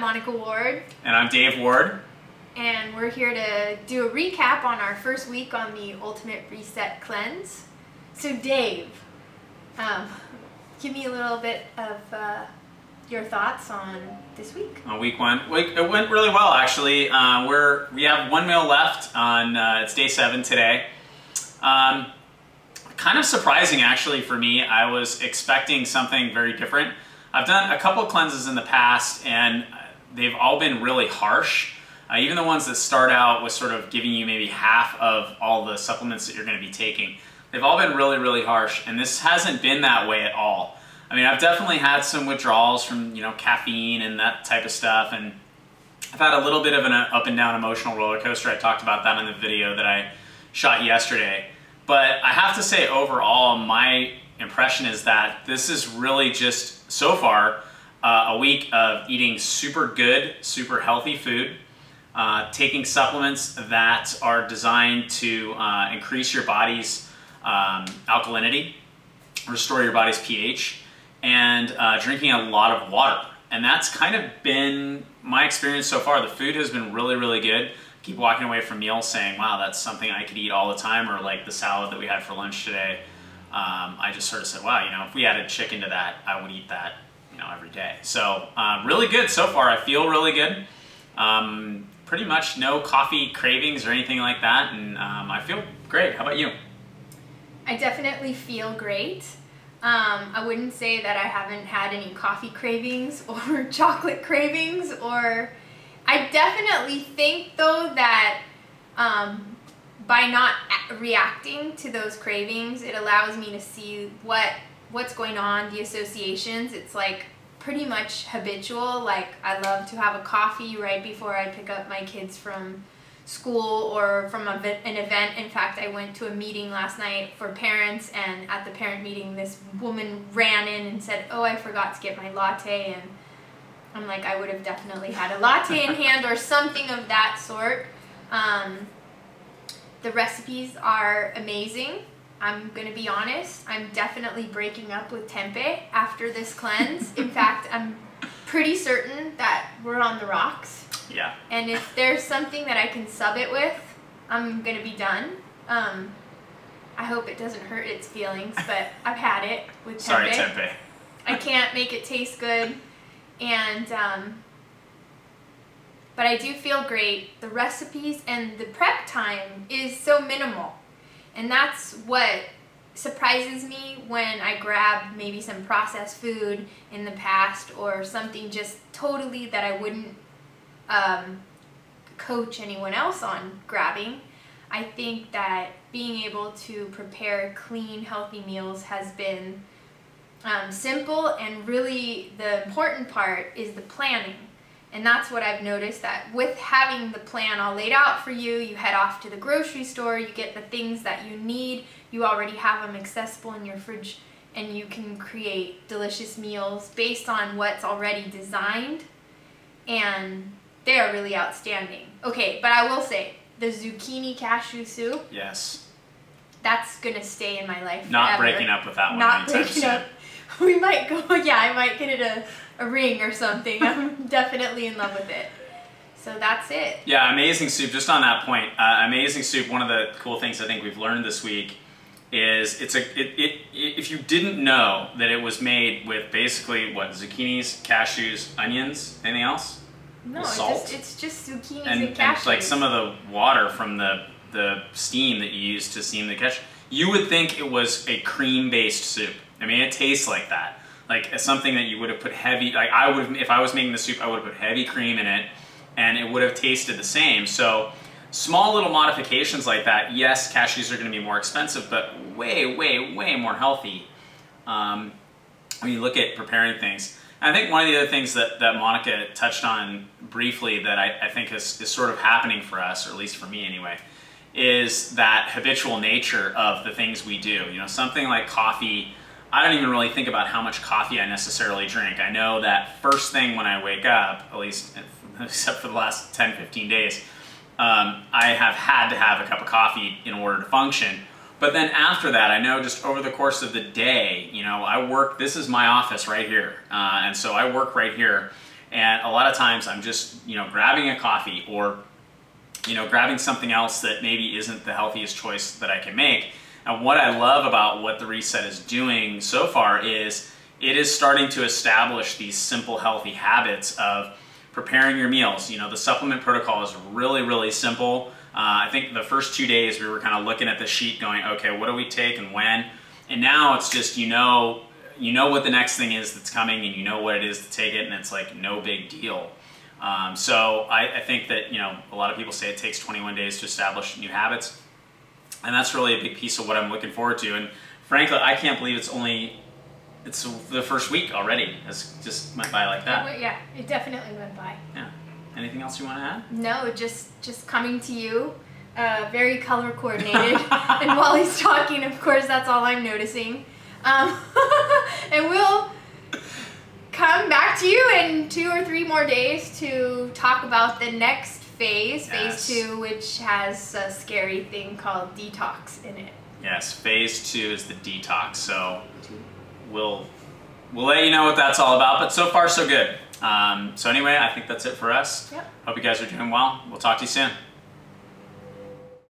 Monica Ward. And I'm Dave Ward. And we're here to do a recap on our first week on the Ultimate Reset Cleanse. So Dave, give me a little bit of your thoughts on this week. On week one, it went really well actually. We have one meal left on, it's day 7 today. Kind of surprising actually for me. I was expecting something very different. I've done a couple of cleanses in the past and they've all been really harsh. Even the ones that start out with sort of giving you maybe half of all the supplements that you're going to be taking, they've all been really, really harsh, and this hasn't been that way at all. I mean, I've definitely had some withdrawals from, caffeine and that type of stuff, and I've had a little bit of an up and down emotional roller coaster. I talked about that in the video that I shot yesterday. But I have to say, overall, my impression is that this is really just, so far, a week of eating super good, super healthy food, taking supplements that are designed to increase your body's alkalinity, restore your body's pH, and drinking a lot of water. And that's kind of been my experience so far. The food has been really, really good. Keep walking away from meals saying, wow, that's something I could eat all the time, or like the salad that we had for lunch today. I just sort of said, wow, if we added chicken to that, I would eat that, every day. So really good so far. I feel really good. Pretty much no coffee cravings or anything like that, and I feel great. How about you? I definitely feel great. I wouldn't say that I haven't had any coffee cravings or chocolate cravings, or I definitely think though that by not reacting to those cravings, it allows me to see what's going on, the associations. It's like pretty much habitual. Like, I love to have a coffee right before I pick up my kids from school or from an event. In fact, I went to a meeting last night for parents, and at the parent meeting this woman ran in and said, oh, I forgot to get my latte, and I'm like, I would have definitely had a latte in hand or something of that sort. The recipes are amazing. I'm gonna be honest, I'm definitely breaking up with tempeh after this cleanse. In fact, I'm pretty certain that we're on the rocks. Yeah. And if there's something that I can sub it with, I'm gonna be done. I hope it doesn't hurt its feelings, but I've had it with tempeh. Sorry, tempeh. I can't make it taste good, and but I do feel great. The recipes and the prep time is so minimal. And that's what surprises me when I grab maybe some processed food in the past, or something just totally that I wouldn't coach anyone else on grabbing. I think that being able to prepare clean, healthy meals has been simple, and really the important part is the planning. And that's what I've noticed, that with having the plan all laid out for you, you head off to the grocery store, you get the things that you need, you already have them accessible in your fridge, and you can create delicious meals based on what's already designed, and they are really outstanding. Okay, but I will say, the zucchini cashew soup, yes, that's gonna stay in my life Not forever. breaking up with that one Not anytime breaking soon. up. We might go, yeah, I might get it a ring or something. I'm definitely in love with it. So that's it. Yeah, amazing soup. Just on that point, amazing soup. One of the cool things I think we've learned this week is if you didn't know that it was made with basically what, zucchinis, cashews, onions, anything else? No, salt? it's just zucchinis And cashews. like some of the water from the steam that you use to steam the cashew. You would think it was a cream-based soup. I mean, it tastes like that. Like something that you would have put heavy, like I would have, if I was making the soup, I would have put heavy cream in it, and it would have tasted the same. So small little modifications like that, yes, cashews are gonna be more expensive, but way, way, way more healthy when you look at preparing things. And I think one of the other things that Monica touched on briefly that I think is sort of happening for us, or at least for me anyway, is that habitual nature of the things we do. Something like coffee, I don't even really think about how much coffee I necessarily drink. I know that first thing when I wake up, at least except for the last 10, 15 days, I have had to have a cup of coffee in order to function. But then after that, I know just over the course of the day, I work, this is my office right here. And so I work right here. And a lot of times I'm just, grabbing a coffee or, grabbing something else that maybe isn't the healthiest choice that I can make. And what I love about what the Reset is doing so far is it is starting to establish these simple, healthy habits of preparing your meals. The supplement protocol is really, really simple. I think the first 2 days we were kind of looking at the sheet going, okay, what do we take and when? And now it's just, you know what the next thing is that's coming, and you know what it is to take it, and it's like no big deal. So I think that, a lot of people say it takes 21 days to establish new habits. And that's really a big piece of what I'm looking forward to. And frankly, I can't believe it's the first week already. It's just went by like that. Yeah, it definitely went by. Yeah. Anything else you want to add? No, just coming to you, very color coordinated. And while he's talking, of course, that's all I'm noticing. And we'll come back to you in 2 or 3 more days to talk about the next phase, phase 2, which has a scary thing called detox in it. Yes, phase 2 is the detox. So we'll let you know what that's all about, but so far so good. So anyway, I think that's it for us. Yep. Hope you guys are doing well. We'll talk to you soon.